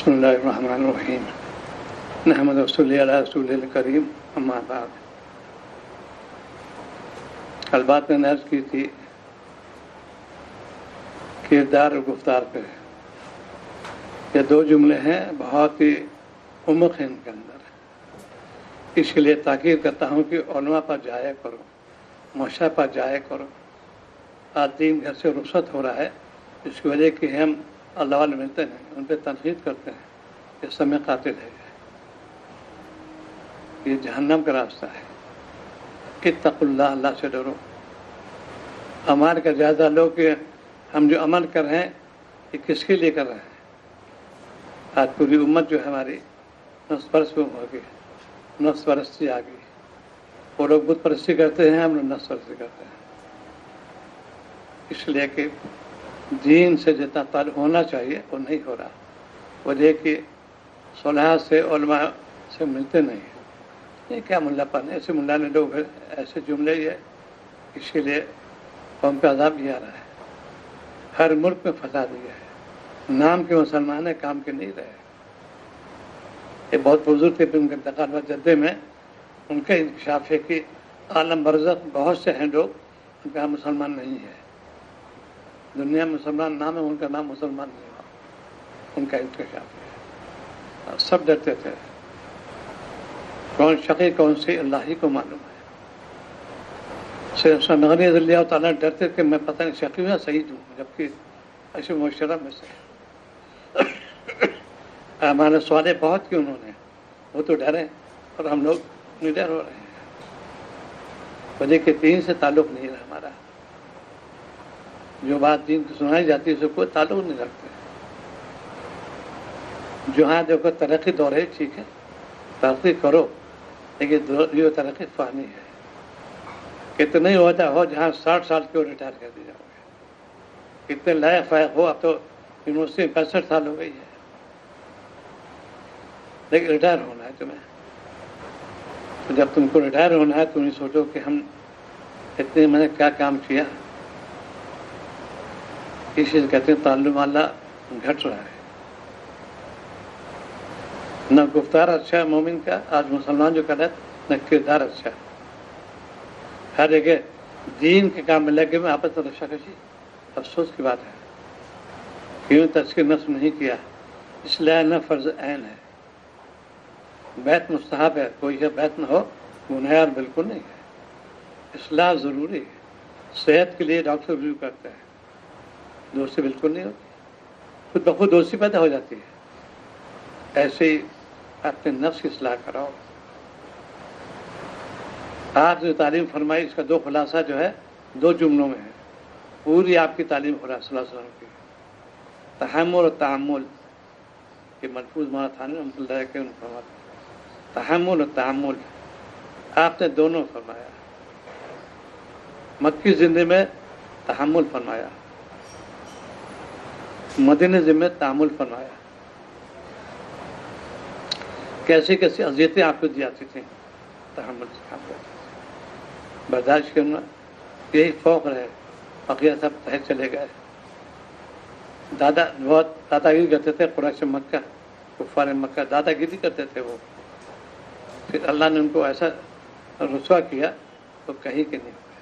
بسم اللہ الرحمن الرحیم نحمد صلی علی رسول الکریم اما بعد. کل بات میں نے عرض کی تھی کردار اور گفتار پہ. یہ دو جملے ہیں بہت ہی عمق ہیں ان کے اندر. اس کے لیے تاکید کرتا ہوں کہ علماء پر جایا کرو، معاشرہ پر جایا کرو. آج دین گھر سے رخصت ہو رہا ہے، اس کی وجہ کہ ہم اللہ والے ملتے ہیں، ان پہ تنقید کرتے ہیں کہ سمے قاتل ہے، یہ جہنم کا راستہ ہے. اتقوا اللہ، اللہ سے ڈرو. عمل کا جائزہ لو کہ ہم جو عمل کر رہے ہیں یہ کس کے لیے کر رہے ہیں. آج پوری امت جو ہے ہماری نفس پرست ہو گئی، نفس پرستی آ گئی. وہ لوگ بت پرستی کرتے ہیں، ہم لوگ نفس پرستی کرتے ہیں. اس لیے کہ دین سے جتنا تعلق ہونا چاہیے وہ نہیں ہو رہا. وجہ کہ صلاح سے علماء سے ملتے نہیں ہیں. یہ کیا ملا پن، ایسے ملا نے لوگ ایسے جملے، یہ اس کے لیے قوم پہ عذاب یہ آ رہا ہے. ہر ملک میں فساد دیا ہے. نام کے مسلمان ہیں، کام کے نہیں رہے. یہ بہت بزرگ تھے، پھر ان کا انتقال ہوا جدے میں. ان کا انکشاف ہے کہ عالم برزخ بہت سے ہیں لوگ ان کا مسلمان نہیں ہے. دنیا میں مسلمان نام ہے، ان کا نام مسلمان نہیں ہوا. ان کا انکشاف ہے. سب ڈرتے تھے. کون شقی کون سی اللہ ہی کو معلوم ہے. صرف نغنی رضی اللہ تعالیٰ ڈرتے کہ میں پتہ نہیں شقی ہوں یا صحیح ہوں، جبکہ ایسے معاشرہ میں سے ہمارے سوالے بہت کی انہوں نے. وہ تو ڈرے اور ہم لوگ نڈر ہو رہے ہیں. وجہ کہ دین سے تعلق نہیں رہا ہمارا. جو بات دین کی سنائی جاتی ہے اس سے کوئی تعلق نہیں رکھتے. جو ہاں دیکھو ترقی دور ہے، ٹھیک ہے ترقی کرو، لیکن یہ ترقی فانی ہے. کتنے ہی ہوتا ہو جہاں 60 سال کی ریٹائر کر دیا جاؤ گے. کتنے لائق فائق ہو. اب تو یونیورسٹی میں 65 سال ہو گئی ہے، لیکن ریٹائر ہونا ہے تمہیں. تو جب تم کو ریٹائر ہونا ہے تم یہ سوچو کہ ہم اتنے میں نے کیا کام کیا. اس چیز کہتے ہیں تعلم اللہ گھٹ رہا ہے. نہ گفتار اچھا ہے مومن کا، آج مسلمان جو کر رہا ہے، نہ کردار اچھا. ہر جگہ دین کے کام میں لگے میں آپس میں رشا کشی. افسوس کی بات ہے کیوں تذکیر نفس نہیں کیا. اصلاح نہ فرض عین ہے. بیت مستحب ہے، کوئی بیت نہ ہو گنہگار بالکل نہیں ہے. اصلاح ضروری ہے. صحت کے لیے ڈاکٹر ریویو کرتے ہیں، دوستی بالکل نہیں ہوتی. خود بخود دوستی پیدا ہو جاتی ہے. ایسے ہی اپنے نفس کی اصلاح کراؤ. آپ جو تعلیم فرمائی اس کا دو خلاصہ جو ہے 2 جملوں میں ہے. پوری آپ کی تعلیم ہو رہا ہے صلی اللہ علیہ وسلم کی. تحمل اور تعامل یہ ملفوظ مانا تھا رحمۃ اللہ کے فرماتے ہیں. تحمل اور تعامل آپ نے دونوں فرمایا. مکی زندگی میں تحمل فرمایا، مدینہ زندگی میں تعامل فرمایا. کیسی کیسی اذیتیں آپ کو دی جاتی تھیں، تحمل سے کام کرتے برداشت کرنا. یہی فوق رہے. بقیہ سب تحت چلے گئے. دادا بہت دادا گیری کرتے تھے. قریش مکہ، کفار مکہ دادا گیری کرتے تھے. وہ پھر اللہ نے ان کو ایسا رسوا کیا تو کہیں کہ نہیں ہوئے.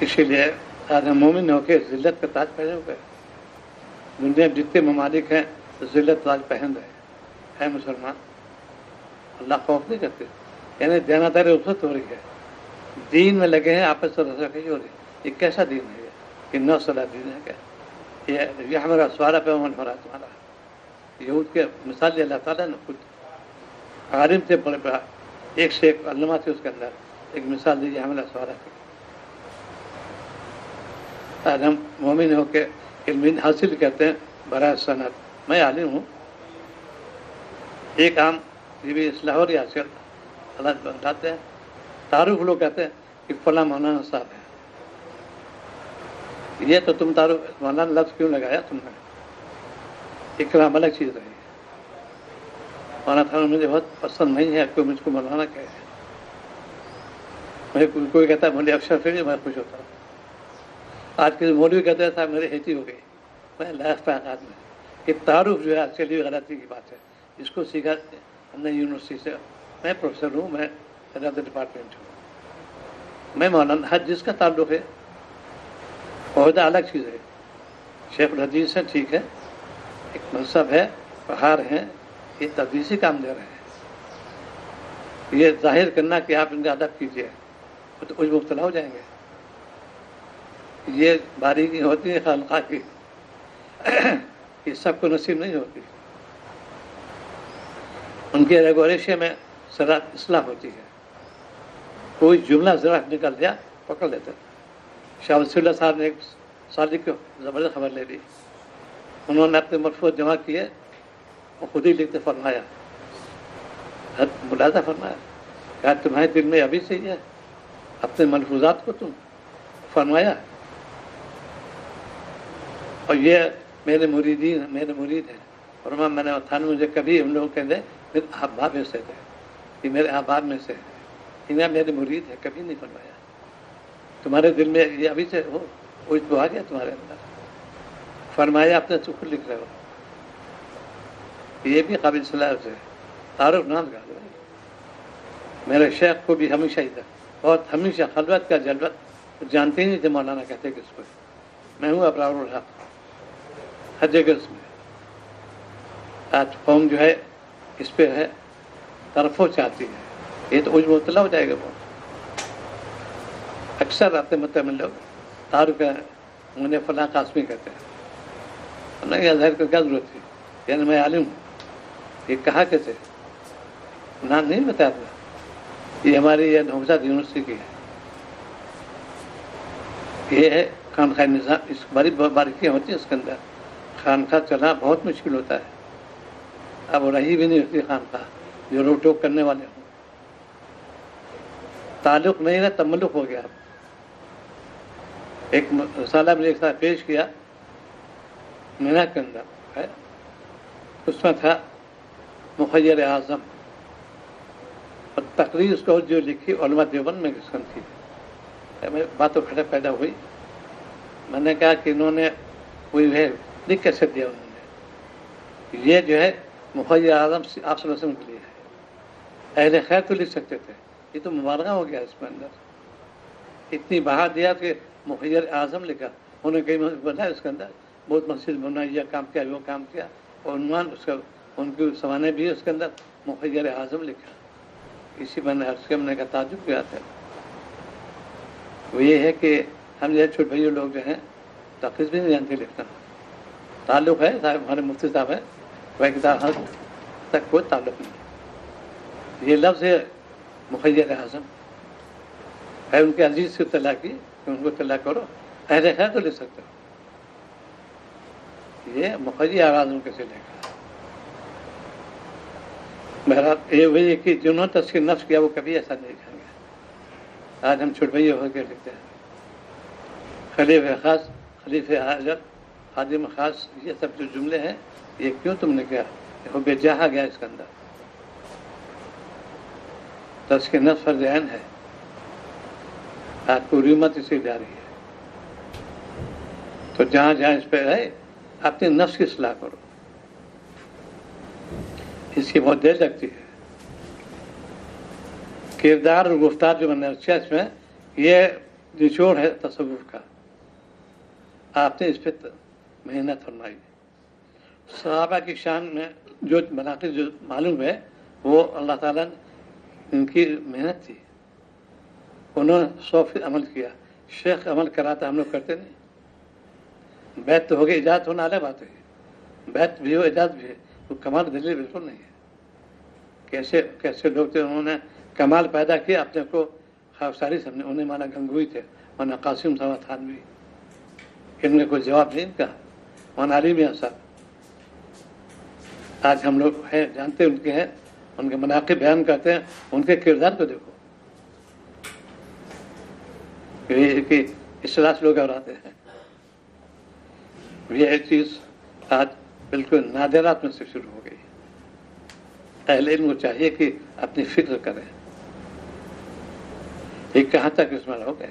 اسی لیے آج ہم مومن ہو کے ذلت کا تاج پہنے ہوئے. دنیا میں جتنے ممالک ہیں ذلت تاج پہن رہے ہیں مسلمان. اللہ خوف نہیں کرتے. یعنی دیانتداری رخصت ہو رہی ہے، دین میں لگے ہیں، آپس سے رساکشی ہو رہی ہے. یہ کیسا دین ہے یہ نو صلاح دین ہے کیا؟ یہ ہمارا سوارا پیغمبر ہو رہا ہے تمہارا. یہود کے مثال دی اللہ تعالیٰ نے. خود عالم تھے بڑے بڑا، ایک سے ایک علماء تھے، اس کے اندر ایک مثال دیجیے ہمارا سوارا کی. آج ہم مومن ہو کے علم حاصل کرتے ہیں برائے صنعت. میں عالم ہوں، ایک عام یہ بھی اصلاح ہو رہی ہے آج کل. اللہ بتاتے ہیں تعارف لوگ کہتے ہیں کہ فلاں مولانا صاحب ہے. یہ تو تم تعارف مولانا لفظ کیوں لگایا تم نے؟ اکرام الگ چیز رہی ہے. مولانا صاحب مجھے بہت پسند نہیں ہے کوئی مجھ کو مولانا کہے. مجھے کوئی کہتا ہے مولوی افشر پھر میں خوش ہوتا ہوں. آج کے مولوی کہتے ہیں صاحب میری ہیتی ہو گئی. میں لائق پہ آدمی کہ تعارف جو ہے چلیے غلطی کی بات ہے. اس کو سیکھا ہم نے یونیورسٹی سے. میں پروفیسر ہوں, میں ریاض ڈپارٹمنٹ ہوں, میں مولانا ہر جس کا تعلق ہے. عہدہ الگ چیز ہے. شیخ الحدیث ہے, ٹھیک ہے, ایک منصب ہے, پہاڑ ہیں, یہ تدریسی کام دے رہے ہیں. یہ ظاہر کرنا کہ آپ ان کا ادب کیجیے تو کچھ مبتلا ہو جائیں گے. یہ باریکی ہوتی ہے خانقاہ کی, یہ سب کو نصیب نہیں ہوتی. ان کے ریگولیشن میں ذرا اصلاح ہوتی ہے. کوئی جملہ ذرا نکل گیا پکڑ لیتے. شاہ ولی اللہ صاحب نے ایک صادق کو زبردست خبر لے لی. انہوں نے اپنے ملفوظ جمع کیے اور خود ہی لکھتے فرمایا, ملاحظہ فرمایا, کیا تمہارے دل میں ابھی سے ہی ہے اپنے ملفوظات کو تم فرمایا. اور یہ میرے مرید ہیں. اور میں نے تھا مجھے کبھی ان لوگوں کہتے میرے احباب میں سے تھے, یہ میرے احباب میں سے انہیں میرے مرید ہے, کبھی نہیں فرمایا. تمہارے دل میں یہ ابھی سے وہ تو آ گیا تمہارے اندر, فرمایا اپنے سکھ لکھ رہے ہو. یہ بھی قابل صلاح سے تعارف نام کا. میرے شیخ کو بھی ہمیشہ ہی تھا, بہت ہمیشہ خلوت کا جلوت جانتے ہی نہیں تھے. مولانا کہتے کہ اس کو میں ہوں ابرار الحق ہر جگہ. اس میں آج قوم جو ہے اس پہ ہے طرفوں چاہتی ہے, یہ تو عجب مبتلا ہو جائے گا. وہ اکثر آتے مطلب لوگ تعارف انہیں فلاں قاسمی کہتے ہیں. نہیں, یہ ظاہر کو کیا ضرورت تھی, یعنی میں عالم ہوں. یہ کہا کیسے نام نہیں بتایا تھا. یہ ہماری یہ نوزاد یونیورسٹی کی ہے. یہ ہے خانقاہ نظام. اس بڑی باریکیاں ہوتی ہیں اس کے اندر. خانقاہ چلنا بہت مشکل ہوتا ہے. اب رہی بھی نہیں ہوتی خانقاہ جو روک ٹوک کرنے والے ہوں. تعلق نہیں رہا, تملق ہو گیا. ایک رسالہ میں ایک ساتھ پیش کیا مینا کے اندر ہے, اس میں تھا مخیر اعظم, اور تقریر اس کو جو لکھی علماء دیوبند میں کس تھی. باتوں کھڑے پیدا ہوئی. میں نے کہا کہ انہوں نے کوئی ہے لکھ کیسے دیا انہوں نے. یہ جو ہے مخیر اعظم آپ صلی اللہ علیہ وسلم کے لیے ہے. اہل خیر تو لکھ سکتے تھے, یہ تو مبالغہ ہو گیا اس کے اندر. اتنی بہا دیا کہ مخیر اعظم لکھا. انہوں نے کئی بنا اس کے اندر بہت مسجد بنا, یہ کام کیا, وہ کام کیا, اور عنوان اس کا ان کے سوانے بھی اس کے اندر مخیر اعظم لکھا. اسی میں نے عرض کیا, میں نے کہا تعجب کیا تھا. وہ یہ ہے کہ ہم جو چھوٹے بھائی لوگ جو ہیں تقریر بھی نہیں جانتے لکھنا. تعلق ہے صاحب, ہمارے مفتی صاحب ہیں, وہ کتاب تک کوئی تعلق نہیں. یہ لفظ ہے مخیر اعظم ہے. ان کے عزیز سے اطلاع کی کہ ان کو اطلاع کرو, اہل خیر تو لکھ سکتے ہو. یہ مخیر اعظم کیسے لکھا. بہرحال یہ وہی کہ جنہوں نے تذکیر نفس کیا وہ کبھی ایسا نہیں لکھیں گے. آج ہم چھوٹے بھائی ہو کے لکھتے ہیں خلیفہ خاص, خلیفہ حاضر, خادم خاص, یہ سب جو جملے ہیں یہ کیوں تم نے کیا, وہ بے جہا گیا اس کے اندر. تذکیر نفس فرض عین ہے. آج پوری امت اسے جا رہی ہے. تو جہاں جہاں اس پہ ہے اپنے نفس کی اصلاح کرو. اس کی بہت دیر لگتی ہے. کردار اور گفتار جو میں نے رچا اس میں یہ نچوڑ ہے تصوف کا. آپ نے اس پہ محنت فرمائی. صحابہ کی شان میں جو مناقب جو معلوم ہے وہ اللہ تعالیٰ نے ان کی محنت تھی. انہوں نے 100% عمل کیا. شیخ عمل کراتا, ہم لوگ کرتے نہیں. بیت تو ہو گئی, اجازت ہونا الگ بات ہے. بیت بھی ہو, اجازت بھی ہے, وہ کمال دلیل بالکل نہیں ہے. کیسے کیسے لوگ تھے, انہوں نے کمال پیدا کیا اپنے کو خاکساری سمجھے. انہیں مانا گنگوئی تھے, مانا قاسم صاحب تھانوی, ان میں کوئی جواب نہیں کا. مانا علی میاں صاحب. آج ہم لوگ ہیں جانتے ان کے ہیں, ان کے مناقب بیان کرتے ہیں, ان کے کردار کو دیکھو کہ اصلاح سے لوگ گھبراتے ہیں. یہ چیز آج بالکل نادرات میں سے شروع ہو گئی. اہل علم کو چاہیے کہ اپنی فکر کریں. یہ کہاں تک اس میں ہو گئے,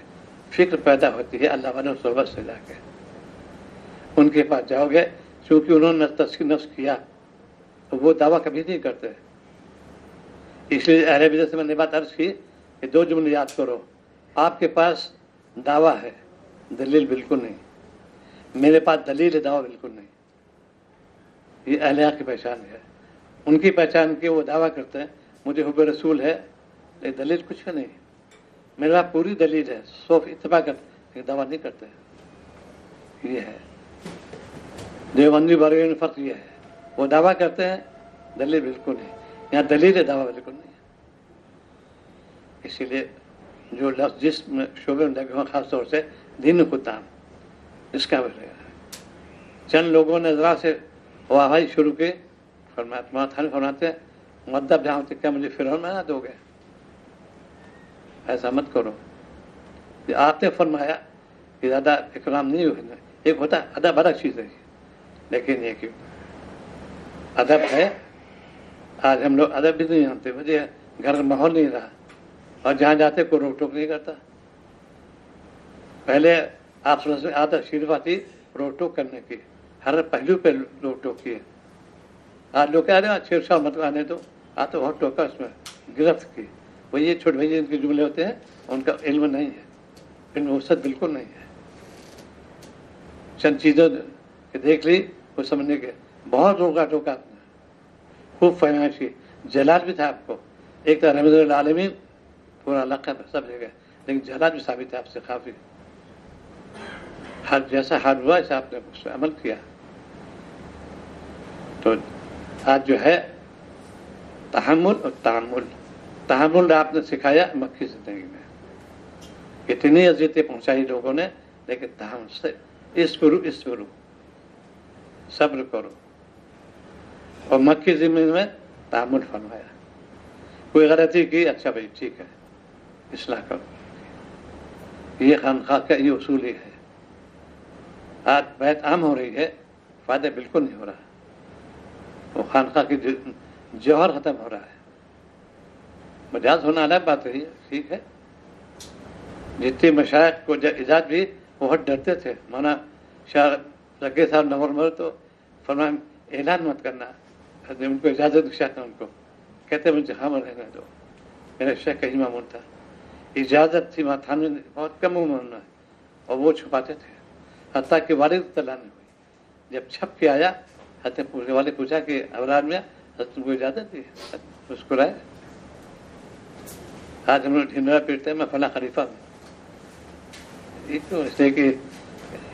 فکر پیدا ہوتی ہے اللہ والوں صحبت سے جا کے. ان کے پاس جاؤ گے چونکہ انہوں نے تزکیہ نفس کیا تو وہ دعویٰ کبھی نہیں کرتے. اس لیے اہل بدعت سے میں نے بات عرض کی کہ 2 جملے یاد کرو. آپ کے پاس دعویٰ ہے، دلیل بالکل نہیں. میرے پاس دلیل ہے، دعویٰ بالکل نہیں. یہ اہل حق کی پہچان ہے. ان کی پہچان کی وہ دعویٰ کرتے ہیں مجھے حب رسول ہے، لیکن دلیل کچھ نہیں. میرے پاس پوری دلیل ہے، صوف اتفاق کرتے لیکن دعویٰ نہیں کرتے. یہ ہے دیوبندی بریلوی میں فرق. یہ ہے وہ دعویٰ کرتے ہیں، دلیل بالکل نہیں. یہاں دلیل ہے، دعویٰ بالکل نہیں. اسی لیے جو لفظ جس شعبے میں لگے ہوں، خاص طور سے دین کو تام، اس کا وجہ ہے. چند لوگوں نے ذرا سے واہوائی شروع کی. فرماتے ہیں مدب جہاں سے کیا مجھے فرعون بنا دو گے؟ ایسا مت کرو. کہ آپ نے فرمایا کہ زیادہ اکرام نہیں ہونا. ایک ہوتا ہے ادب، الگ چیز ہے، لیکن یہ کہ ادب ہے. آج ہم لوگ ادب بھی نہیں جانتے، وجہ گھر کا ماحول نہیں رہا، اور جہاں جاتے کوئی روک ٹوک نہیں کرتا. پہلے آپ سمجھ میں عادت شریف آتی روک ٹوک کرنے کی، ہر پہلو پہ روک ٹوک کی. آج لوگ کہہ رہے ہیں چھیڑ چھاڑ مت آنے دو، آج تو بہت ٹوکا اس میں گرفت کی. وہ یہ چھوٹے بھائی ان کے جملے ہوتے ہیں، ان کا علم نہیں ہے، علم وسعت بالکل نہیں ہے. چند چیزوں کہ دیکھ لی وہ سمجھنے کے بہت روکا ٹوکا، خوب فرمائشی. جلال بھی تھا آپ کو. ایک تو رحمت العالمین پورا لقب سب جگہ، لیکن جلال بھی ثابت ہے آپ سے کافی. ہر جیسا حال ہوا ایسا آپ نے اس پہ عمل کیا. تو آج جو ہے تحمل اور تعامل. تحمل آپ نے سکھایا مکی زندگی میں. کتنی اذیتیں پہنچائی لوگوں نے، لیکن تحمل سے اس کرو صبر کرو. اور مکی زندگی میں تعامل فرمایا. کوئی غلطی کی، اچھا بھائی ٹھیک ہے، اصلاح کرو. یہ خانقاہ کا یہ اصول ہی ہے. آج بیعت عام ہو رہی ہے، فائدہ بالکل نہیں ہو رہا. وہ خانقاہ کی جوہر ختم ہو رہا ہے. مجاز ہونا الگ بات ہے، ٹھیک ہے. جتنے مشائخ کو اجازت بھی بہت ڈرتے تھے. مانا شاہ لگے صاحب نور تو فرمایا اعلان مت کرنا. ان کو اجازت چاہتا ان کو کہتے مجھے ہاں رہنے دو. میرا شیخ کہیں معمول تھا، اجازت تھی وہاں تھانے بہت کم عمر میں، اور وہ چھپاتے تھے. حتیٰ کہ والد اطلاع نہیں ہوئی. جب چھپ کے آیا حضرت والے پوچھا کہ اولاد میں حضرت تم کو اجازت دی؟ مسکرائے. آج ہم لوگ ڈھنڈورا پیٹتے ہیں میں فلاں خلیفہ میں. یہ تو اس لیے کہ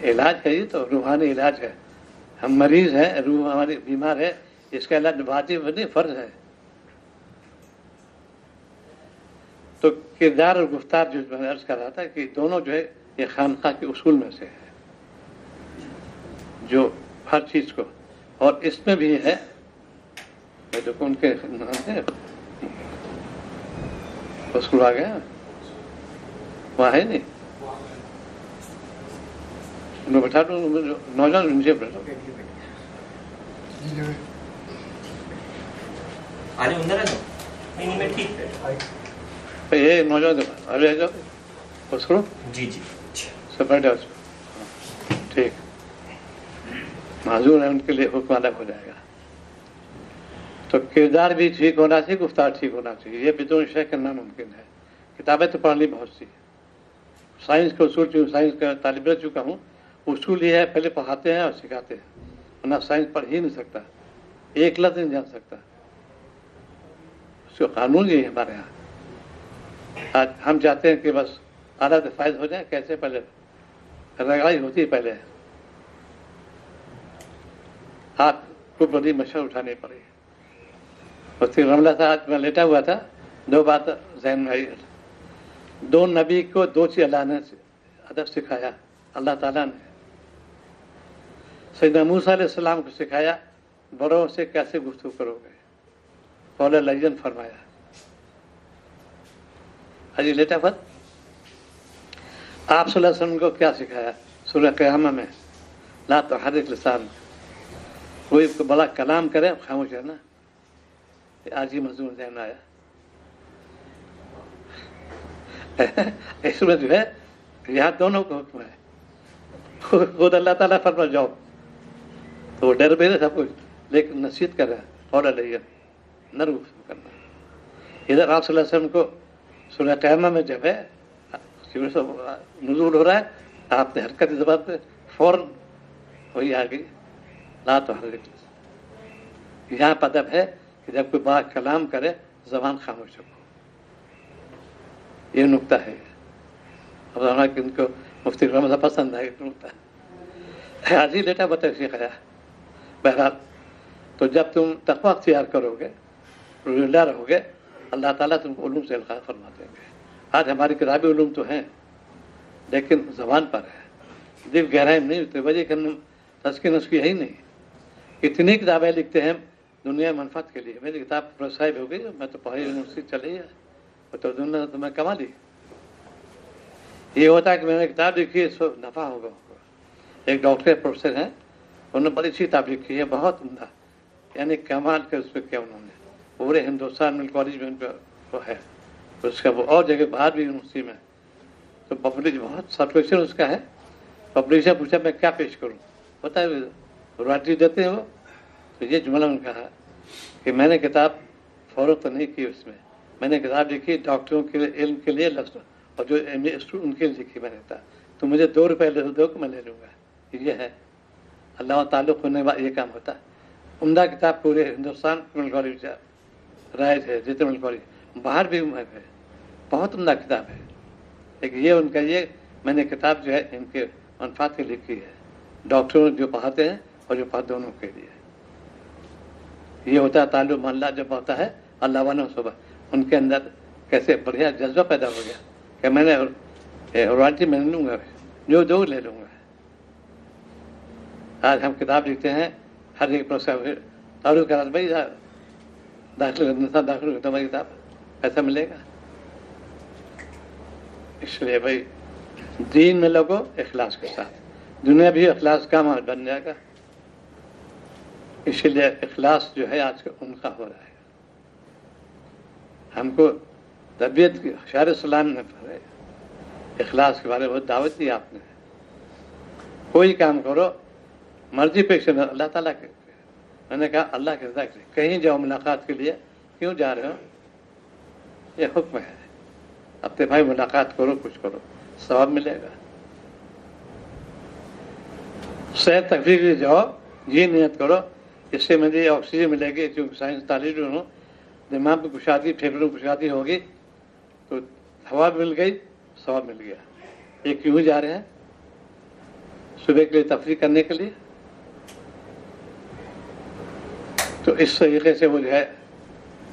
علاج ہے، یہ تو روحانی علاج ہے. ہم مریض ہیں، روح ہماری بیمار ہے، اس کا علاج واجب نہیں فرض ہے. تو کردار اور گفتار جو میں نے عرض کر رہا تھا کہ دونوں جو ہے یہ خانقاہ کے اصول میں سے ہے، جو ہر چیز کو. اور اس میں بھی ہے جو ان کے اسکول آ گیا وہاں ہے نہیں، انہیں بٹھا دو. نوجوان نیچے بیٹھو. یہ نوجوان ابھی آ جاؤ اس کو. جی جی سب بیٹھا اس کو. ٹھیک، معذور ہے، ان کے لیے حکم الگ ہو جائے گا. تو کردار بھی ٹھیک ہونا چاہیے، گفتار ٹھیک ہونا چاہیے. یہ بدون شک کرنا ممکن ہے. کتابیں تو پڑھ لی بہت سی. سائنس کا اصول، سائنس کا طالب علم چکا ہوں. اصول یہ ہے پہلے پڑھاتے ہیں اور سکھاتے ہیں، ورنہ سائنس پڑھ ہی نہیں سکتا، ایک لفظ نہیں جان سکتا. اس کا قانون یہ ہے ہمارے یہاں. آج ہم چاہتے ہیں کہ بس اعلیٰ فائز ہو جائیں. کیسے؟ پہلے رگڑائی ہوتی ہے. پہلے ہاتھ کو بڑی مشہور اٹھانی پڑی. اس کی رملہ تھا. آج میں لیٹا ہوا تھا، 2 بات ذہن میں آئی. 2 نبی کو 2 چیز اللہ نے ادب سکھایا. اللہ تعالیٰ نے سیدنا موسیٰ علیہ السلام کو سکھایا بڑوں سے کیسے گفتگو کرو گے. قول لین فرمایا. حجی لیٹا فت آپ صلی اللہ علیہ وسلم کو کیا سکھایا سورہ قیامہ میں؟ لا تحرک لسان. کوئی بڑا کلام کرے خاموش رہنا. آج ہی مضمون ذہن آیا. اس میں جو ہے یہاں دونوں کو حکم ہے. خود اللہ تعالیٰ فرما جاؤ. تو وہ ڈر بھی رہے سب کچھ، لیکن نصیحت کر رہا ہے اور علیہ نرم کرنا. ادھر آپ صلی اللہ علیہ وسلم کو سورہ قیامہ میں جب ہے نزول ہو رہا ہے، آپ نے حرکت زبان پہ فوراً وہی آ گئی لا تحرک. یہاں پر ادب ہے کہ جب کوئی بات کلام کرے زبان خاموش رکھو. یہ نقطہ ہے. اب ان کو مفتی رحمۃ پسند ہے یہ نقطہ. آج ہی لیٹا بتا سکھایا. بہرحال تو جب تم تقویٰ اختیار کرو گے، اللہ رہو گے، اللہ تعالیٰ تم کو علوم سے القاء فرما دیں گے. آج ہماری کتابی علوم تو ہیں لیکن زبان پر ہے، دل گہرائی میں نہیں ہوتے. وجہ کہ تزکیہ نفس کی ہے ہی نہیں. اتنی کتابیں لکھتے ہیں دنیا منفعت کے لیے. میری کتاب صاحب ہو گئی، میں تو پڑھائی یونیورسٹی چلی ہے تو دنیا تو میں کما لی. یہ ہوتا ہے کہ میں نے کتاب لکھی ہے سو نفع ہوگا. ایک ڈاکٹر پروفیسر ہیں، انہوں نے بڑی اچھی کتاب لکھی ہے، بہت عمدہ، یعنی کمال کے اس پہ کیا انہوں نے پورے ہندوستان میں کالج میں ان پہ وہ ہے. اس کا وہ اور جگہ باہر بھی یونیورسٹی میں تو پبلش بہت سبسکرپشن اس کا ہے. پبلشر پوچھا میں کیا پیش کروں، پتہ ہے رائٹری دیتے ہیں وہ. تو یہ جملہ ان کا ہے کہ میں نے کتاب فروخت تو نہیں کی، اس میں نے کتاب لکھی ڈاکٹروں کے علم کے لیے لفظ، اور جو ان کے لیے لکھی میں نے کہا تو مجھے 2 روپے دو کہ میں لے لوں گا. یہ ہے اللہ تعلق ہونے والا یہ کام ہوتا ہے. عمدہ کتاب پورے ہندوستان کالج رائج ہے، جتنے کالج باہر بھی ہے، بہت عمدہ کتاب ہے. لیکن یہ ان کا یہ میں نے کتاب جو ہے ان کے منفعت کے لکھی ہے، ڈاکٹروں جو پڑھاتے ہیں اور جو پڑھاتے دونوں کے لیے. یہ ہوتا ہے تعلق اللہ جب ہوتا ہے اللہ والا صبح ان کے اندر کیسے بڑھیا جذبہ پیدا ہو گیا کہ میں نے رائلٹی میں لوں گا، جو دو لے لوں گا. آج ہم کتاب لکھتے ہیں ہر ایک تعارف کرا بھائی داخل کرتا ہماری کتاب پیسہ ملے گا. اس لیے بھائی دین میں لوگوں اخلاص کے ساتھ، دنیا بھی اخلاص کا مال بن جائے گا. اسی لیے اخلاص جو ہے آج کا ان کا ہو رہا ہے. ہم کو طبیعت کی شاعر السلام نے پڑھے اخلاص کے بارے میں بہت دعوت دی آپ نے. کوئی کام کرو مرضی پیش کرنا اللہ تعالیٰ کے. میں نے کہا اللہ کے رضا کے لیے. کہیں جاؤ ملاقات کے لیے، کیوں جا رہے ہو؟ یہ حکم ہے. اپنے بھائی ملاقات کرو، کچھ کرو، ثواب ملے گا. سیر تفریح کے لیے جاؤ، یہ نیت کرو اس سے مجھے آکسیجن ملے گی. کیونکہ سائنس تعلیم ہوں، دماغ میں کشادگی، پھیپھڑوں میں کشادگی ہوگی تو ہوا مل گئی، ثواب مل گیا. یہ کیوں جا رہے ہیں؟ صبح کے لیے تفریح کرنے کے لیے. تو اس طریقے سے وہ جو ہے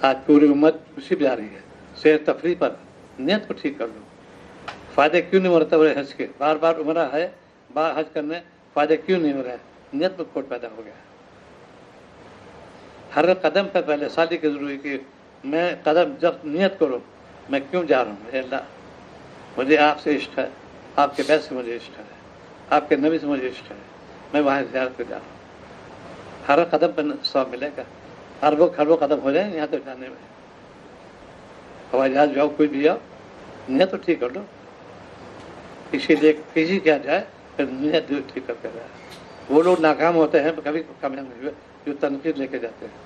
آج پوری امت اسی پہ جا رہی ہے، سیر تفریح پر. نیت کو ٹھیک کر لو. فائدے کیوں نہیں مرتب ہو رہے حج کے؟ بار بار عمرہ ہے، بار حج کرنے فائدے کیوں نہیں ہو رہے؟ نیت میں کھوٹ پیدا ہو گیا. ہر قدم پر پہلے سالی کی ضروری کہ میں قدم جب نیت کرو میں کیوں جا رہا ہوں. اے اللہ مجھے آپ سے عشق ہے، آپ کے بیت سے مجھے عشق ہے، آپ کے نبی سے مجھے عشق ہے، میں وہاں زیارت پہ جا رہا ہوں. ہر قدم پر ثواب ملے گا. ہر وہ قدم ہو جائیں یہاں تک جانے میں. ہوائی جہاز جاؤ، کوئی بھی آؤ، نیت تو ٹھیک کر لو. اسی لیے کسی کیا جائے پھر نیت ٹھیک کر کے جائے. وہ لوگ ناکام ہوتے ہیں کبھی کامیاب نہیں ہوئے جو تنقید لے کے جاتے ہیں.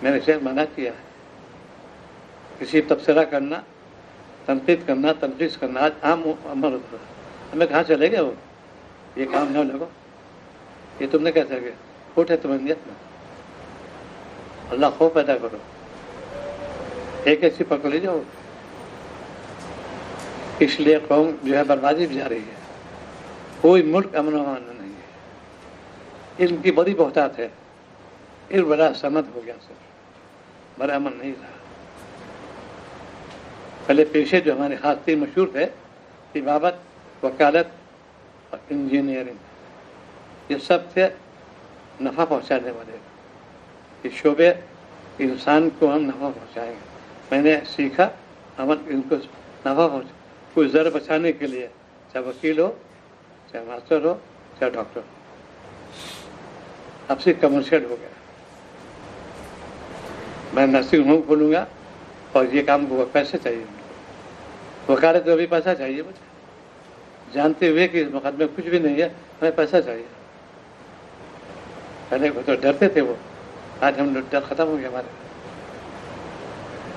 میں نے شیخ منع کیا ہے کسی تبصرہ کرنا، تنقید کرنا، تنقید کرنا آج عام عمل ہوتا ہے. ہمیں کہاں چلے گئے وہ؟ یہ کام نہ لگو، یہ تم نے کیسے گئے؟ اٹھے تمہیں نیت میں اللہ خوف پیدا کرو. ایک ایسی پکڑ لی جاؤ. اس لیے قوم جو ہے بربادی بھی جا رہی ہے. کوئی ملک امن و امان نہیں ہے. ان کی بڑی بہتات ہے. ایک بڑا سمت ہو گیا سر، بڑا امن نہیں رہا. پہلے پیشے جو ہمارے خاص تین مشہور تھے، طبابت، وکالت اور انجینئرنگ، یہ سب تھے نفع پہنچانے والے. یہ شعبے انسان کو ہم نفع پہنچائیں گے. میں نے سیکھا عمل ان کو نفع پہنچا، کوئی زر بچانے کے لیے، چاہے وکیل ہو، چاہے ماسٹر ہو، چاہے ڈاکٹر ہو. اب سے کمرشل ہو گیا. میں نرسنگ ہوم کھولوں گا اور یہ کام کو پیسے چاہیے. وکالت میں بھی پیسہ چاہیے مجھے، جانتے ہوئے کہ اس مقدمے میں کچھ بھی نہیں ہے، ہمیں پیسہ چاہیے. پہلے وہ تو ڈرتے تھے وہ، آج ہم لوگ ڈر ختم ہو گیا ہمارے.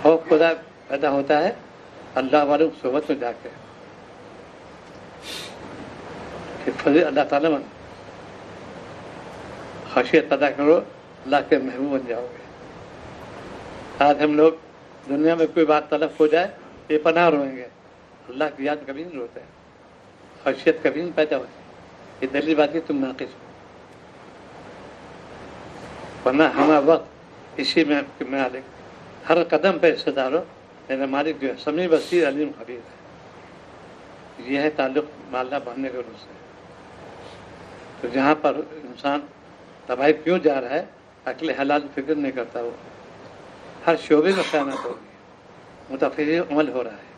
خوف خدا پیدا ہوتا ہے اللہ والوں کی صحبت میں جا کے، کہ فضل اللہ تعالیٰ من خشیت پیدا کرو، اللہ کے محبوب بن جاؤ گے. آج ہم لوگ دنیا میں کوئی بات طلب ہو جائے بے پناہ روئیں گے، اللہ کی یاد کبھی نہیں روتے، خشیت کبھی نہیں پیدا ہوتی. یہ دلیل بات ہے تم ناقص ہو. ورنہ ہمارا وقت اسی میں مالک ہر قدم پہ حصہ دار ہو. میرا مالک جو ہے سمیع بصیر علیم خبیر ہے. یہ ہے تعلق مالدہ بننے کے روح سے. تو جہاں پر انسان تباہی کیوں جا رہا ہے، عقل حلال فکر نہیں کرتا، وہ ہر شعبے میں خیانت ہو رہی ہے، متفرق عمل ہو رہا ہے،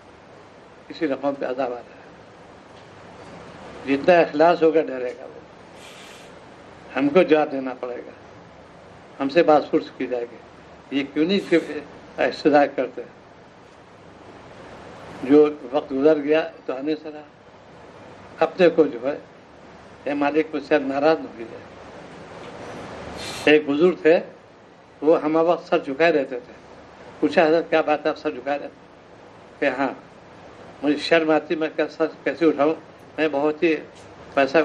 کسی رقم پہ عذاب آ رہا ہے. جتنا اخلاص ہوگا ڈرے گا وہ. ہم کو جواب دینا پڑے گا، ہم سے بات پرس کی جائے گی. یہ کیوں نہیں احتجاج کرتے؟ جو وقت گزر گیا تو آنے سے رہا. اپنے کو جو ہے اے مالک کو شاید ناراض نہ ہو جائے. ایک بزرگ تھے، وہ ہم وقت سر جھکائے رہتے تھے. پوچھا حضرت کیا بات ہے آپ سر جھکائے رہتے؟ کہ ہاں مجھے شرم آتی، میں سر کیسے اٹھاؤں، میں بہت ہی پیسہ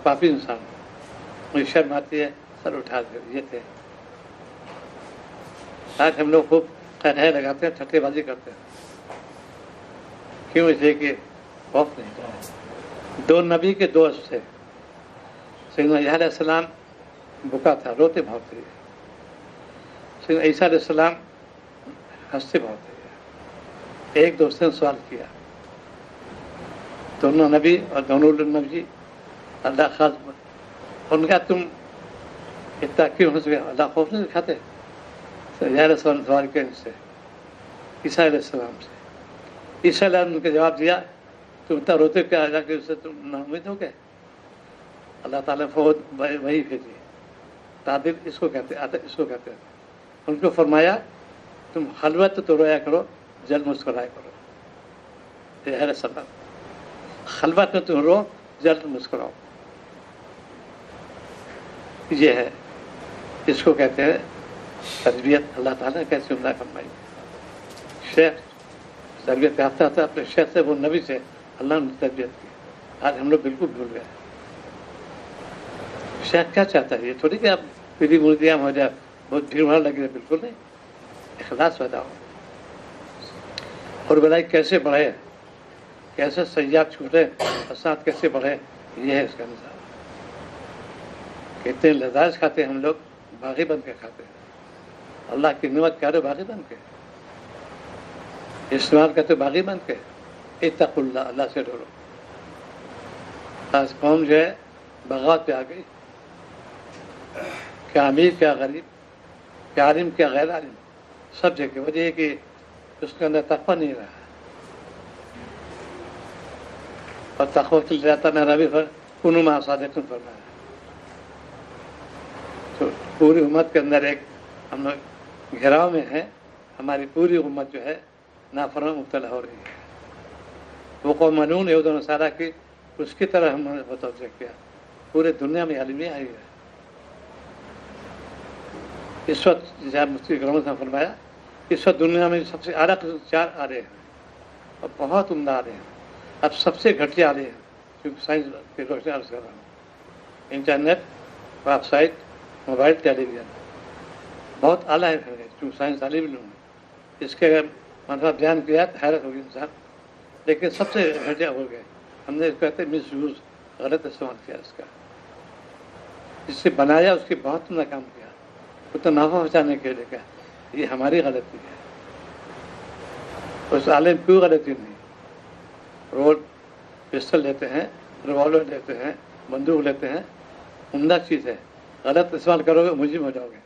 پاپی انسان ہوں، مجھے شرم آتی ہے سر اٹھا دے. یہ تھے. آج ہم لوگ خوب خیر لگاتے ہیں، ٹھٹے بازی کرتے ہیں. کیوں؟ اس لیے کہ خوف نہیں تھا. دو نبی کے دوست تھے. سیدنا یحییٰ علیہ السلام بکا تھا، روتے بہت تھے. سیدنا عیسیٰ علیہ السلام ہنستے بہت تھے. ایک دوست نے سوال کیا، دونوں نبی اور دونوں نبی اللہ خاص، ان کا تم اتنا کیوں ہنس گیا؟ اللہ خوف نہیں دکھاتے؟ یحییٰ علیہ السلام سوال کیا ان سے، عیسیٰ علیہ السلام سے. عیسیٰ علیہ السلام نے جواب دیا، تم اتنا روتے کیا اللہ کے، اس سے تم نا امید ہو گئے؟ اللہ تعالیٰ فوت وہی بھیجی. تعدیل اس کو کہتے ہیں، اس کو کہتے ہیں. ان کو فرمایا تم خلوت تو رویا کرو، جلد مسکرایا کرو. یحییٰ علیہ السلام خلوت میں تم رو، جلد مسکراؤ. یہ ہے، اس کو کہتے ہیں تربیت. اللہ تعالیٰ نے کیسے عمدہ فرمائی. شیخ تربیت یافتہ تھا، اپنے شیخ سے، وہ نبی سے اللہ نے تربیت کی. آج ہم لوگ بالکل بھول گئے. شیخ کیا چاہتا ہے؟ یہ تھوڑی کہ آپ پیری مردیاں ہو جائے، بہت بھیڑ بھاڑ لگی ہے. بالکل نہیں. اخلاص پیدا ہو. اور بلائی کیسے بڑھے، کیسے سیاحت چھوٹے، فساد کیسے بڑھے، یہ ہے اس کا نظام. کتنے لذائذ کھاتے ہیں ہم لوگ، باغی بن کے کھاتے ہیں. اللہ کی نعمت کیا رہے باغی بن کے، استعمال کرتے باغی بن کے. اتقوا اللہ، اللہ سے ڈرو. آج قوم جو ہے بغاوت پہ آ گئی. کیا امیر کیا غریب، کیا عالم کیا غیر عالم، سب جگہ. وجہ ہے کہ اس کے اندر تقویٰ نہیں رہا. اور تقویٰ کے لیے جاتا نہ ربی کنوا مع صادقین فرمایا. تو پوری امت کے اندر ایک ہم لوگ گھیراؤ میں ہیں. ہماری پوری امت جو ہے نافرمان مبتلا ہو رہی ہے. وہ قوم ملعون یہود و نصارہ کی، اس کی طرح ہم نے متوجہ کیا. پورے دنیا میں عالمی آئی ہے. اس وقت جہاں مفتی اکرم نے فرمایا، اس وقت دنیا میں سب سے اعلیٰ چار آ رہے ہیں اور بہت عمدہ آ رہے ہیں. اب سب سے گھٹیا آ رہے ہیں، کیونکہ سائنس کی روشنی عرض کر رہا ہوں. انٹرنیٹ، ویب سائٹ، موبائل، ٹیلی ویژن بہت اعلیٰ ہے. کیونکہ سائنس عالم علوم ہے. اس کے اگر مطلب بیان کیا تو حیرت ہوگی انسان. لیکن سب سے گھٹیا ہو گئے. ہم نے کہتے ہیں مس یوز، غلط استعمال کیا اس کا. جس سے بنایا اس کی بہت ناکام کیا، اتنا نفع بچانے کے لیے کیا. یہ ہماری غلطی ہے. اس عالم کوئی غلطی نہیں. رول پسٹل لیتے ہیں، ریوالور لیتے ہیں، بندوق لیتے ہیں، عمدہ چیز ہے. غلط استعمال کرو گے مجرم ہو جاؤ گے.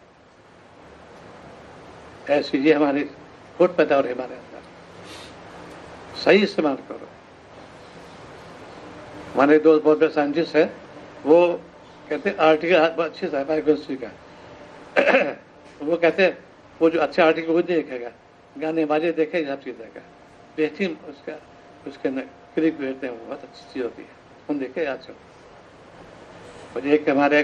ایسی یہ ہماری کھوٹ پیدا ہو رہی ہمارے اندر. صحیح استعمال کرو. ہمارے دوست بہت بڑے سائنٹسٹ ہیں، وہ کہتے ہیں آرٹیکل اچھی ہے بایوکیمسٹری کا. وہ کہتے ہیں وہ جو اچھا آرٹیکل وہ دیکھے گا، گانے بازے دیکھے گا، سب چیز دیکھے گا. بہترین اس کے اندر کلک بیٹھتے ہیں، وہ بہت اچھی چیز ہوتی ہے. ہم دیکھے آج کل. اور ایک ہمارے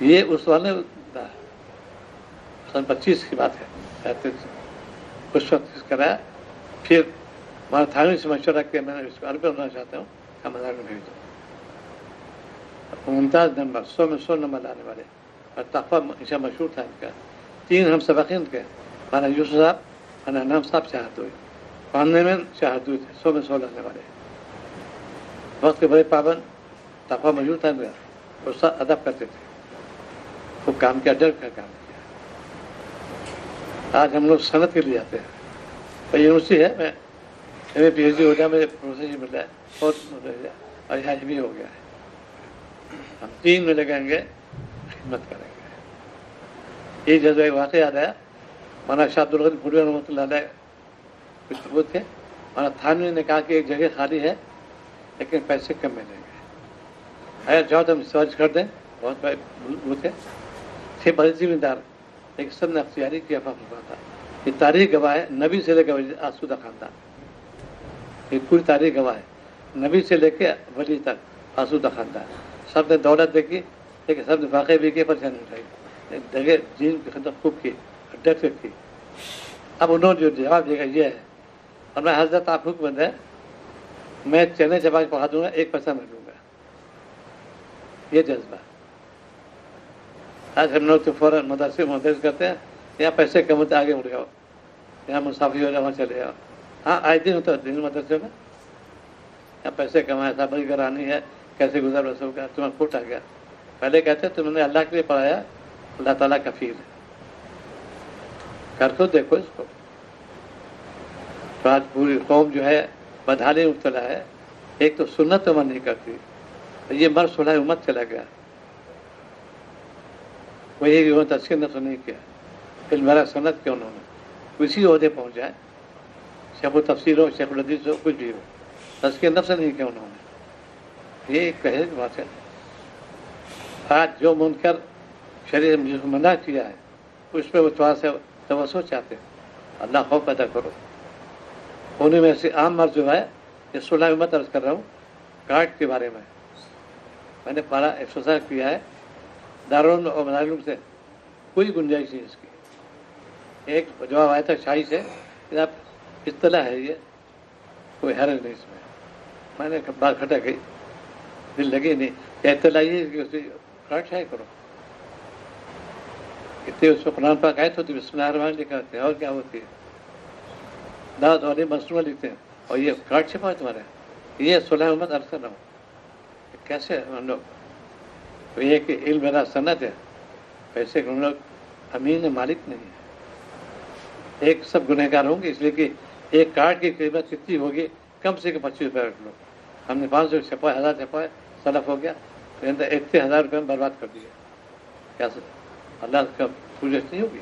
یہ اس والے سن 25 کی بات ہے، اس وقت کرایا. پھر ہمارا تھانوی سے مشورہ کیا، میں نے اس کو عربی بنانا چاہتا ہوں، ہم ہزار میں بھیج دو. ممتاز نمبر 100 میں 100 نمبر لانے والے، اور تحفہ ہمیشہ مشہور تھا ان کا. 3 ہم سبقین کے، ہمارا یوسف صاحب، ہمارا نام صاحب شہادوئی، پڑھنے میں شہادوئی تھے، 100 میں 100 لانے والے. وقت کے بڑے پابند، تحفہ مشہور تھا ان کا، اس ادب کرتے تھے، وہ کام کیا، ڈر کا کام کیا. آج ہم لوگ صنعت کے لیے آتے ہیں. یونیورسٹی ہے، میں PhD ہو گیا، مجھے پروفیسر مل رہا ہے، بہت اور یہاں بھی ہو گیا ہے. ہم 3 میں لگیں گے، خدمت کریں گے. یہ جذبہ واقع یاد آیا. مولانا شاہ عبدالغنی پھوٹوی رحمۃ اللہ علیہ کچھ وہ تھے. مولانا تھانوی نے کہا کہ ایک جگہ خالی ہے لیکن پیسے کم ملیں گے، جاؤ تو ہم سرچ کر دیں. بہت بڑے وہ تھے بڑے ذمہ دار، لیکن سب نے اختیاری کیا. فخر تھا. یہ تاریخ گواہ ہے، نبی سے لے کر آسودہ خاندان، یہ پوری تاریخ گواہ ہے. نبی سے لے کے ولی تک آسودہ خاندان، سب نے دولت دیکھی لیکن سب نے واقع بھی کی، پریشانی اٹھائی، جگہ دین کی خدمت خوب کی، ڈٹ کے کی. اب انہوں نے جو جواب دے گا یہ ہے، اور میں حضرت آپ حکم ہے، میں چنے چبا کے پڑھا دوں گا، 1 پیسہ میں لوں گا. یہ جذبہ آج ہم لوگ تو فوراً مدرسے مدرس کرتے ہیں، یہاں پیسے کم ہوتے آگے اٹھ جاؤ، یہاں مسافر ہو جاؤ، وہاں چلے جاؤ. ہاں آج دن ہوتا ہے دن مدرسے میں، یہاں پیسے کمائے، صاحب کرانی ہے، کیسے گزر بسر ہوگا، تمہیں کھوٹ آ گیا. پہلے کہتے تم نے اللہ کے لیے پڑھایا، اللہ تعالیٰ کفیل ہے. کر تو دیکھو اس کو. تو آج پوری قوم جو ہے بدحالی مبتلا ہے. ایک تو سنت عمل نہیں کرتی، یہ مرد صلح امت چلا گیا. وہی تذکیر نفس نہیں کیا، پھر میرا سنت کیوں انہوں نے اسی عہدے پہنچ جائے، شیخ التفسیر ہو، شیخ الحدیث ہو، کچھ بھی ہو، تذکیر نفس نہیں کیا انہوں نے. یہ کہے بات ہے. آج جو منکر شریعت نے جس کو منع کیا ہے اس پہ وہ تھوڑا سا توسع چاہتے ہیں. اللہ خوف پیدا کرو. انہیں میں سے عام مرض جو ہے، یہ صلح امت عرض کر رہا ہوں، کارڈ کے بارے میں نے پڑھا، ایکسرسائز کیا ہے. دارالعلوم اور مدارالعلوم سے کوئی گنجائش نہیں اس کی. ایک جواب آیا تھا شاہی سے کہ آپ اطلاع ہے، یہ کوئی حرج نہیں اس میں. میں نے بات کھٹک گئی، دل لگی نہیں کہ اطلاع یہ کارڈ شاہی کرو. اتنے اس میں قرآن پاک آئے تو بسم اللہ الرحمن الرحیم لکھا ہوتے ہیں، اور کیا ہوتی ہے، دعوت والی مصنوعہ لکھتے ہیں، اور یہ کارڈ چھپا ہے تمہارے. یہ صلح امت عرض کر رہا ہوں. کیسے ہم لوگ، تو یہ کہ علم میرا سنت ہے، پیسے ہم لوگ امین مالک نہیں ہے. ایک سب گنہگار ہوں گے، اس لیے کہ ایک کارڈ کی قیمت کتنی ہوگی، کم سے کم 25 روپئے رکھ لو. ہم نے 500 چھپائے، 1000 چھپائے، سلف ہو گیا، تو اندر 1000 روپئے میں برباد کر دیا. کیا اللہ کا پوجت نہیں ہوگی.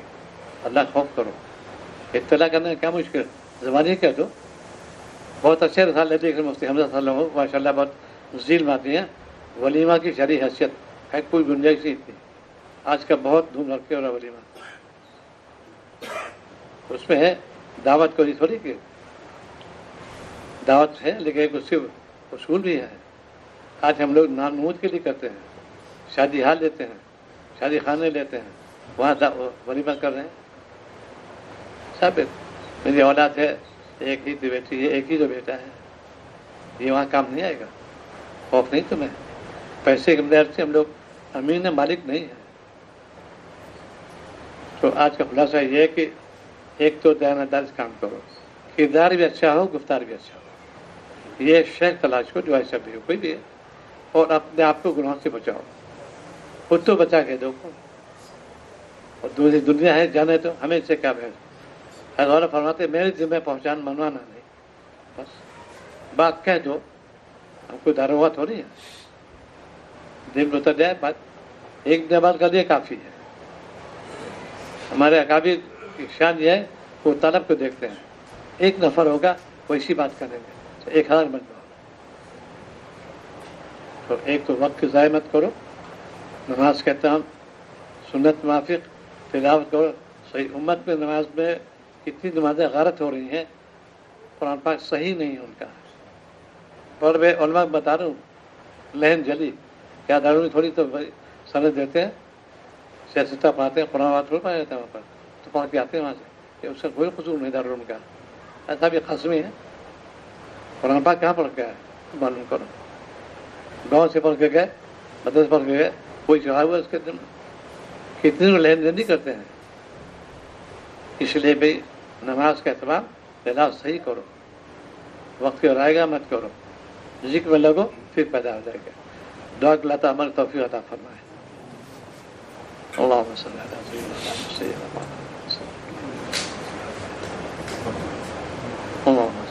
اللہ خوف کرو. اطلاع کرنے میں کیا مشکل، زبانی کہہ دو. بہت اچھے رسالے دیکھ رہے مفتی حمزہ صلی اللہ علیہ وسلم، ماشاء اللہ بہت ذیل ماتی ہیں. ولیمہ کی شرعی حیثیت ہے، کوئی گنجائش نہیں تھی. آج کا بہت دھوم رکھے ہو رہا ولیمہ، اس میں ہے دعوت کو تھوڑی کہ دعوت ہے، لیکن ایک اس کے اصول بھی ہے. آج ہم لوگ نامود کے لیے کرتے ہیں، شادی ہال لیتے ہیں، شادی خانے لیتے ہیں، وہاں ولیمہ کر رہے ہیں. سب میری اولاد ہے، ایک ہی تو بیٹی ہے، ایک ہی تو بیٹا ہے، یہ وہاں کام نہیں آئے گا. خوف نہیں تمہیں، پیسے کے لحاظ سے ہم لوگ امین مالک نہیں ہیں. تو آج کا خلاصہ یہ ہے کہ ایک تو دیانتداری سے کام کرو، کردار بھی اچھا ہو، گفتار بھی اچھا ہو. یہ شیخ تلاش کو جو ایسا بھی ہو، کوئی بھی ہے، اور اپنے آپ کو گناہ سے بچاؤ. خود تو بچا کے دو، اور دوسری دنیا ہے جانے تو ہمیں اس سے کیا بھیج. غور فرماتے میرے ذمہ پہنچان منوانا نہیں، بس بات کہہ دو. ہم کوئی داروغہ تھوڑی ہے، دل میں اتر جائے بات، ایک بات کر دیا کافی ہے. ہمارے اکابر کی شان یہ ہے، وہ طلب کو دیکھتے ہیں. ایک نفر ہوگا وہ اسی بات کریں گے، 1000 بن جاؤ. تو ایک تو وقت کی ضائع مت کرو، نماز کہتا ہوں سنت موافق تلاوت کرو. صحیح امت میں نماز میں کتنی نمازیں غلط ہو رہی ہیں، قرآن پاک صحیح نہیں ہے ان کا. اور علماء بتا رہا ہوں لہن جلی، کیا داروں تھوڑی تو سند دیتے ہیں. سیاستہ پڑھاتے ہیں، قرآن بات تھوڑا پڑھا جاتا ہے وہاں پر، تو پڑھ کے آتے ہیں وہاں سے، کہ اس کا کوئی قصور نہیں دارالعلوم کا، ایسا بھی قسمی ہے. قرآن پاک کہاں پڑھ کے آئے معلوم کرو. گاؤں سے پڑھ کے گئے، مدرسے پڑھ کے گئے، کوئی جواب ہوا اس کے دن کتنے کو لین دین نہیں کرتے ہیں. اس لیے بھائی نماز کا اہتمام پہلا صحیح کرو، وقت کے آئے گا مت کرو، ذکر میں لگو پھر پیدا ہو جائے گا. دعا کہ اللہ تعالیٰ ہماری توفیق عطا فرمائے. اللہم صلی اللہ علیہ وسلم. اللہم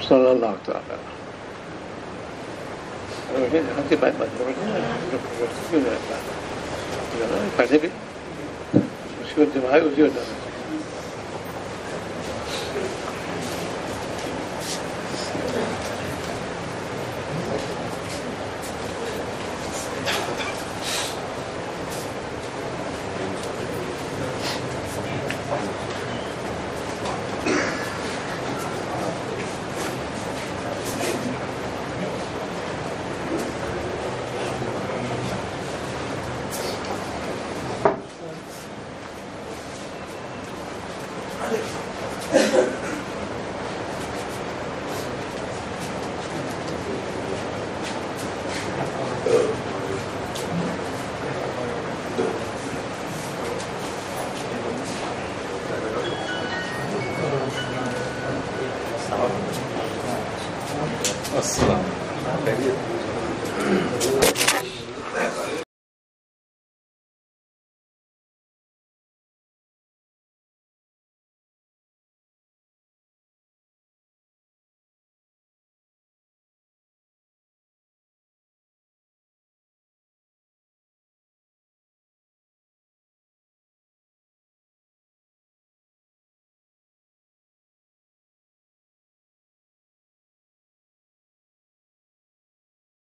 صلی اللہ تعالیٰ. پہلے بھی اسی کو دماغ اسی ہوتا ہے. السلام.